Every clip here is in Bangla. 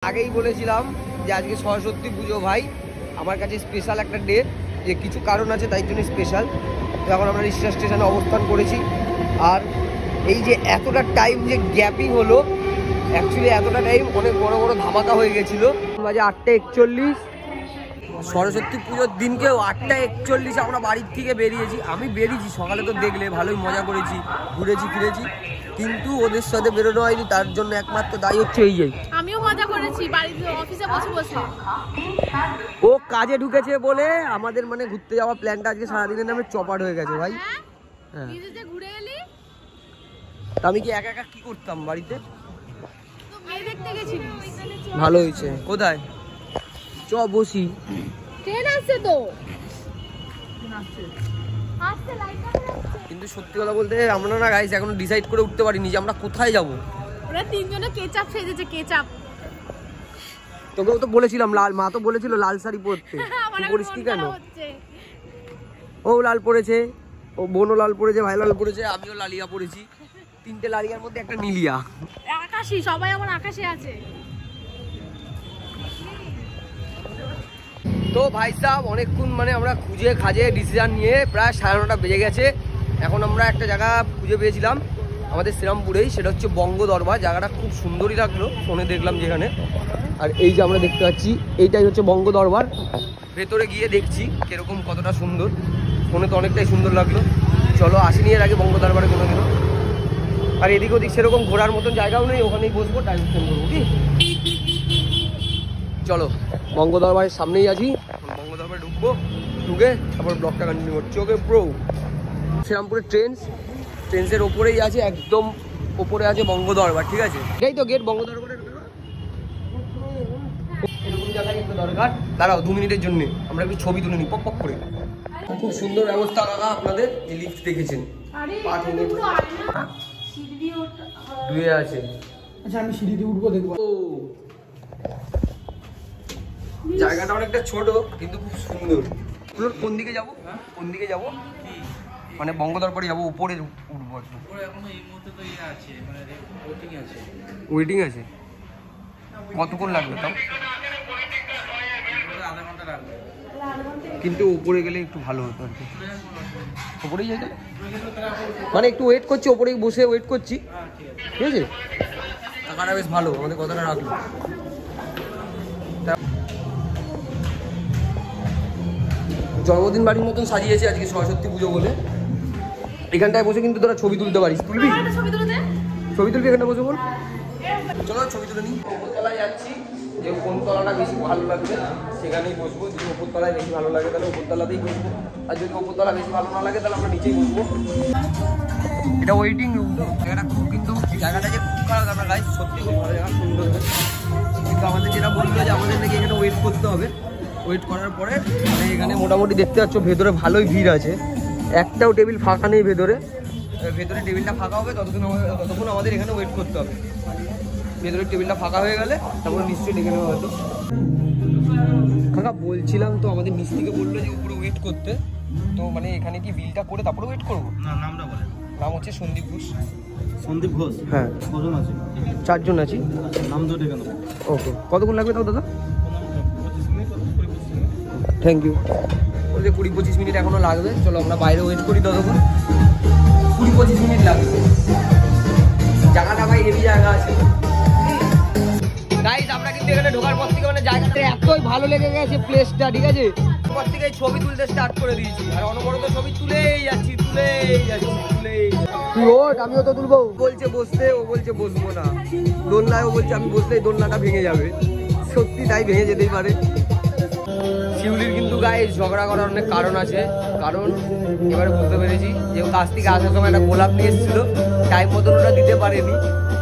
আগেই বলেছিলাম যে আজকে সরস্বতী পুজো ভাই, আমার কাছে স্পেশাল একটা ডে, যে কিছু কারণ আছে তাই জন্য স্পেশাল। তো এখন আমরা রিক্সা স্টেশনে অবস্থান করেছি। আর এই যে এতটা টাইম যে গ্যাপিং হলো, অ্যাকচুয়ালি এতটা টাইম অনেক বড় বড় ধামাকা হয়ে গেছিলো। বাজে 8:41। সরস্বতী পুজোর দিনকেও 8:41 আমরা বাড়ির থেকে বেরিয়েছি। আমি বেরিয়েছি সকালে, তো দেখলে ভালোই মজা করেছি, ঘুরেছি ফিরেছি, কিন্তু ওদের সাথে বেরোনো হয়নি। তার জন্য একমাত্র দায়ী হচ্ছে এই যে আমিও মজা করেছি বাড়িতে অফিসে বসে বসে। ও কাজে ঢুকেছে বলে আমাদের মানে ঘুরতে যাওয়া প্ল্যানটা আজকে সারাদিনের নামে চপাট হয়ে গেছে ভাই। হ্যাঁ, ঘুরে এলি। আমি কি একা একা কি করতাম বাড়িতে? তো মেয়ে দেখতে গেছিলি, ভালো হয়েছে। কোথায়? চ বসি। ট্রেন আসছে তো। কিন্তু সত্যি কথা বলতে আমরা না গাইস এখনো ডিসাইড করে উঠতে পারিনি যে আমরা কোথায় যাব। ওরা তিনজনে কেচাপ সেজেছে, কেচাপ। তোকেও তো বলেছিলাম লাল, মা তো বলেছিল লাল শাড়ি পরতে, তুই পরিস কি কেন? ও লাল পরেছে, ও বোনও লাল পরেছে, ভাই লাল পরেছে, আমিও লালিয়া পরেছি। তিনটে লালিয়ার মধ্যে একটা নীলিয়া। আকাশী, সবাই আমার আকাশে আছে। তো ভাই সাহেব অনেকক্ষণ মানে আমরা খুঁজে খাজে ডিসিশন নিয়ে প্রায় 9:30 বেজে গেছে। এখন আমরা একটা জায়গা খুঁজে পেয়েছিলাম আমাদের শ্রীরামপুরেই, সেটা হচ্ছে বঙ্গ দরবার। জায়গাটা খুব সুন্দরই লাগলো, ফোনে দেখলাম যেখানে। আর এই যে আমরা দেখতে পাচ্ছি এইটাই হচ্ছে বঙ্গ দরবার। ভেতরে গিয়ে দেখছি কিরকম, কতটা সুন্দর। ফোনে তো অনেকটাই সুন্দর লাগলো। চলো, আসিনি এর আগে বঙ্গ দরবারে কোনো দিনও। আর এদিক ওদিক সেরকম ঘোরার মতন জায়গাও নেই, ওখানেই বসবো, টাইম স্পেন্ড করবো। কি চলো, বঙ্গ দরবারের সামনেই আছি। বঙ্গ দরবারে ঢুকবো, ঢুকে তারপর ব্লগটা কন্টিনিউ করছি। ওকে ব্রো, শ্রীরামপুরের ট্রেন্সের ওপরেই আছে, একদম ওপরে আছে বঙ্গ দরবার। ঠিক আছে, এটাই তো গেট বঙ্গ দরবারের। এরকম জায়গায় একটু দরকার। দাঁড়াও 2 মিনিটের জন্য আমরা একটু ছবি তুলে নিই পপ পপ করে। খুব সুন্দর ব্যবস্থা কাকা আপনাদের। এই লিফট দেখেছেন, 5 মিনিট দুয়ে আছে। আচ্ছা, আমি সিঁড়ি দিয়ে উঠবো, দেখবো। ও জায়গাটা অনেকটা ছোট কিন্তু খুব সুন্দর। কোন দিকে যাবো? কোন দিকে যাবো? মানে বঙ্গ দরবারে যাবো, উপরে উঠবো। ওয়েটিং আছে। কতক্ষণ লাগবে তাও? কিন্তু উপরে গেলে একটু ভালো হতো আর কি। উপরেই যাই, মানে একটু ওয়েট করছি, ওপরেই বসে ওয়েট করছি। ঠিক আছে, টাকাটা বেশ ভালো, আমাদের কথাটা রাখলো। জন্মদিন বাড়ির মতন সাজিয়েছে আজকে সরস্বতী পুজো বলে। এখানটায় বসে কিন্তু তোরা ছবি তুলতে পারিস। তুলবি? ছবি তুলবি এখানটা বসে বল। চলো ছবি তুলে নিই। উপরতলায় যাচ্ছি, যে কোন তলাটা বেশি ভালো লাগবে সেখানেই বসবো। যদি উপরতলায় বেশি ভালো লাগে তাহলে উপরতলাতেই বসবো, আর যদি উপরতলা বেশি ভালো না লাগে তাহলে আমরা নিচেই বসবো। এটা ওয়েটিং রুম। জায়গাটা খুব, কিন্তু জায়গাটা যে খুব খারাপ আমরা গাইস, সত্যি খুব ভালো জায়গা, সুন্দর। কিন্তু আমাদের যেটা বললো যে আমাদের নাকি এখানে ওয়েট করতে হবে। ওয়েট করার পরে এখানে মোটামুটি দেখতে পাচ্ছ ভেতরে ভালোই ভিড় আছে, একটাও টেবিল ফাঁকা নেই ভেতরে। ভেতরে টেবিলটা ফাঁকা হবে ততক্ষণ আমাদের এখানে ওয়েট করতে হবে। ভেতরের টেবিলটা ফাঁকা হয়ে গেলে তারপরে নিশ্চয়ই ডেকে নেওয়া হতো। কাকা বলছিলাম তো, আমাদের মিস্ত্রিকে বললো যে উপরে ওয়েট করতে, তো মানে এখানে কি বিলটা করে তারপরে ওয়েট করবো? না, নামটা বলে। নাম হচ্ছে সন্দীপ ঘোষ। সন্দীপ ঘোষ? হ্যাঁ। কজন আছে? 4 জন আছি। নাম তো ডেকে নেবো। ওকে, কতক্ষণ লাগবে তাও দাদা? Thank you. বলছে 20-25 মিনিট এখনো লাগবে। চলো আমরা বাইরে ওয়েট করি ততক্ষণ। 20-25 মিনিট লাগবে। জায়গাটা ভাই হেভি জায়গা আছে গাইস। আমরা কিন্তু এখানে ঢোকার পর থেকে মানে জায়গাটা এতই ভালো লেগে গেছে প্লেসটা। ঠিক আছে, পর থেকে ছবি তুলতে স্টার্ট করে দিয়েছি, আর অনবরত ছবি তুলেই যাচ্ছি। তুই ওঠ, আমিও তো তুলবো। বলছে বসতে, ও বলছে বসবো না। দোলনায় ও বলছে আমি বসলেই দোলনাটা ভেঙে যাবে। সত্যি তাই, ভেঙে যেতেই পারে। শিউলির কিন্তু গায়ে ঝগড়া করার অনেক কারণ আছে। কারণ এবারে বুঝতে পেরেছি যে কাছ থেকে আসার সময় একটা গোলাপ নিয়ে এসেছিল, টাইম মতন ওটা দিতে পারেনি,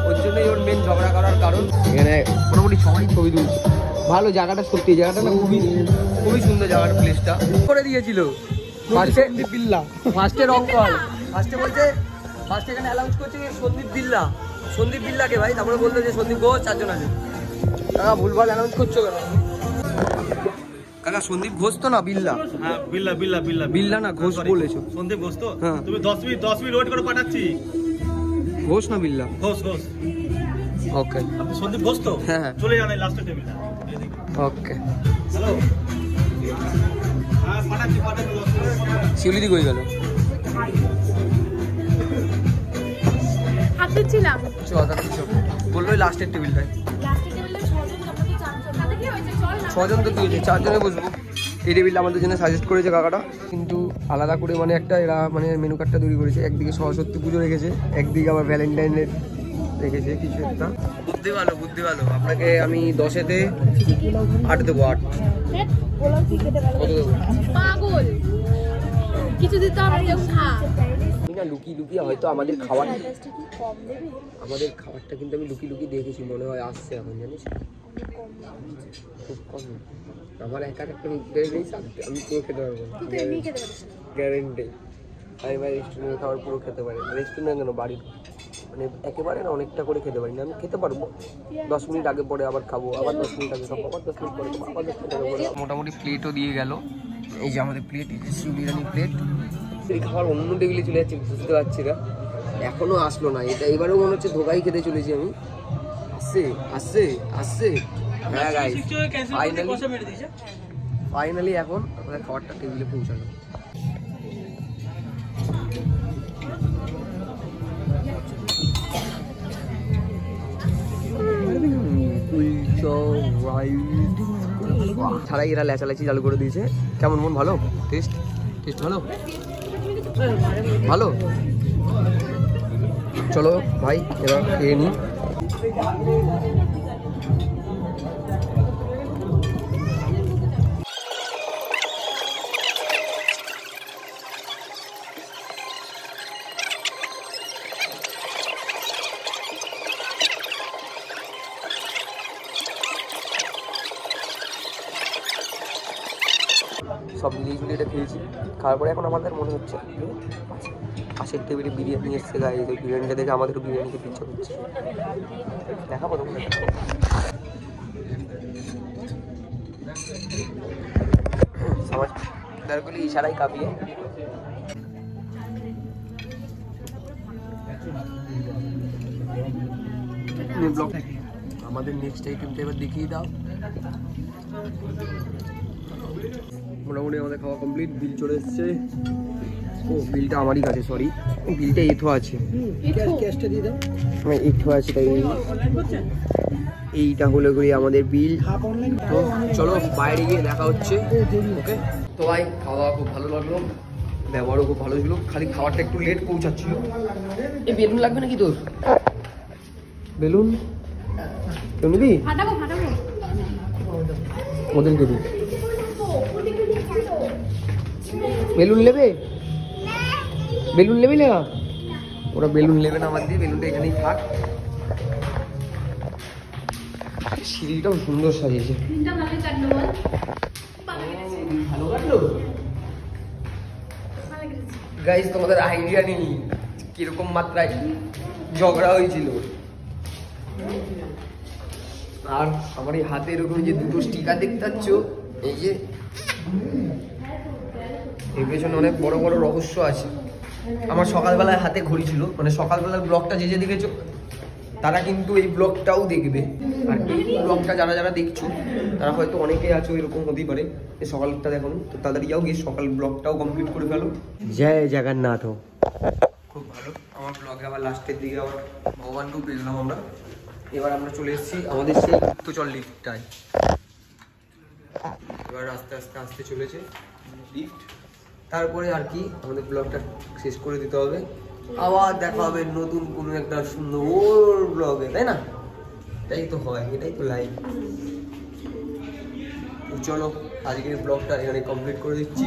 ওর জন্যই ওর মেন ঝগড়া করার কারণ। এখানে মোটামুটি সবাই ছবি তুলছে। ভালো জায়গাটা, সত্যি জায়গাটা না খুবই খুবই সুন্দর। জায়গার প্লেসটা করে দিয়েছিল ফার্স্টে রং কল। ফার্স্টে এখানে অ্যানাউন্স করছে সন্দীপ বিল্লা। সন্দীপ বিল্লাকে ভাই, তারপরে বললো যে সন্দীপ ঘোষ 4 জন আছে। কাকা ভুলভাল অ্যানাউন্স করছো কেন? কাকা সন্দীপ ঘোষ তো না, বিল্লা? হ্যাঁ, বিল্লা বিল্লা বিল্লা বিল্লা না, ঘোষ বলেছো। সন্দীপ ঘোষ তো? হ্যাঁ। তুমি 10 মিনিট ওয়েট করে পাঠাচ্ছি। ঘোষ না বিল্লা? ঘোষ ঘোষ। ওকে আপনি সন্দীপ ঘোষ তো? হ্যাঁ, হ্যাঁ। চলে যান এই লাস্টের টেবিলটা। Okay hello. হ্যাঁ, পাঠাচ্ছি। শিউলিদি কই গেল? হাত দিচ্ছিলাম। বললো লাস্টের টেবিলটায় লাস্টের টেবিলে 6 জন, আমরা তো 4 জন। তাতে কি হয়েছে? চল না। 6 জন তো কি হয়েছে, 4 জনে বসবো। এই টেবিলটা আমাদের জন্য সাজেস্ট করেছে কাকাটা, কিন্তু আলাদা করে মানে একটা এরা মানে মেনু কার্ডটা তৈরি করেছে। একদিকে সরস্বতী পুজো রেখেছে, একদিকে আবার ভ্যালেন্টাইনের রেখেছে কিছু একটা। বুদ্ধি ভালো, বুদ্ধি ভালো। আপনাকে আমি 10-এতে 8 দেবো। 8 কত দেবো? পাগল। কিছু দিতে হবে, কেউ খা। আমি না লুকিয়ে লুকিয়ে হয়তো আমাদের খাবারটা কিন্তু আমি লুকিয়ে লুকিয়ে দেখেছি, মনে হয় আসছে এখন, জানিস খুব কম। আমার একা একটা আমি পুরো খেতে পারবো, গ্যারেন্টি। আমি ভাই রেস্টুরেন্টের খাবার পুরো খেতে পারি। রেস্টুরেন্ট কেন, বাড়ির মানে একেবারে না, অনেকটা করে খেতে পারি না। আমি খেতে পারবো 10 মিনিট আগে পরে আবার খাবো, আবার 10 মিনিট আগে খাবো, আবার 10 মিনিট পরে খাবো, আবার 10 মিনিট আগে পরে। মোটামুটি প্লেটও দিয়ে গেল। এই যে আমাদের প্লেট, এই যে শিউলিরানি প্লেট। এই খাবার অন্য টেবিলে চলে যাচ্ছে, বুঝতে পারছি না, এখনো আসলো না। এটা এবারেও মনে হচ্ছে ধোকাই খেতে চলেছি আমি। আসছে আসছে আসছে। হ্যাঁ গাইস, ফাইনালি এখন আমাদের খাবারটা টেবিলে পৌঁছালো। ছাড়াই এরা লেচালেচি চালু করে দিয়েছে। কেমন মন? ভালো টেস্ট? টেস্ট ভালো ভালো। চলো ভাই এবার খেয়ে নিই। সব মিলিয়ে এটা খেয়েছি। খাওয়ার পরে এখন আমাদের মনে হচ্ছে পাশের টেবিলে বিরিয়ানি এসছে গায়ে, এই বিরিয়ানিটা দেখে আমাদেরও বিরিয়ানিকে ইচ্ছা করছে। দেখাবো তোমাকে। সমাজ দরগুলি ইশারাই কাঁপিয়ে আমাদের নেক্সট আইটেমটা এবার দেখিয়ে দাও। মোটামুটি আমাদের খাওয়া কমপ্লিট, বিল চলে এসছে। ও বিলটা আমারই কাছে, সরি বিলটা এথো আছে, এথো আছে, তাই এইটা হলো করে আমাদের বিল। তো চলো বাইরে গিয়ে দেখা হচ্ছে। ওকে তো ভাই, খাওয়া দাওয়া খুব ভালো লাগলো, ব্যবহারও খুব ভালো ছিল, খালি খাবারটা একটু লেট পৌঁছাচ্ছিল। এই বেলুন লাগবে নাকি তোর? বেলুন দিদি ওদেরকে দিই। বেলুন নেবে? বেলুন নেবে না? ওরা বেলুন নেবে না আমার দিয়ে, বেলুনটা এখানেই থাক। সিঁড়িটাও সুন্দর সাজিয়েছে। ভালো কাটলো গাইস, তোমাদের আইডিয়া নেই কিরকম মাত্রায় ঝগড়া হয়েছিল। আর আমার এই হাতে এরকম যে দুটো স্টিকার দেখতে পাচ্ছ, এই যে এর পেছনে অনেক বড় বড় রহস্য আছে। আমার সকালবেলায় হাতে ঘড়ি ছিল, মানে সকালবেলার ব্লগটা যে যে দেখেছো তারা কিন্তু এই ব্লগটাও দেখবে। আর এই ব্লগটা যারা যারা দেখছো তারা হয়তো অনেকেই আছো এরকম হতেই পারে এই সকালটা দেখো, তো তাড়াতাড়ি যাও গিয়ে সকাল ব্লগটাও কমপ্লিট করে ফেলো। জয় জগন্নাথ। খুব ভালো, আমার ব্লগে আবার লাস্টের দিকে আবার ভগবানকেও পেলাম আমরা। এবার আমরা চলে এসেছি আমাদের সেই গুপ্তচর লিফটটায়। এবার আস্তে আস্তে আসতে চলেছে লিফট, তারপরে আর কি আমাদের ব্লগটা শেষ করে দিতে হবে। আবার দেখা হবে নতুন কোনো একটা সুন্দর ব্লগে, তাই না? এটাই তো হয়, এটাই তো লাইফ। চলো আজকের ব্লগটা এখানে কমপ্লিট করে দিচ্ছি।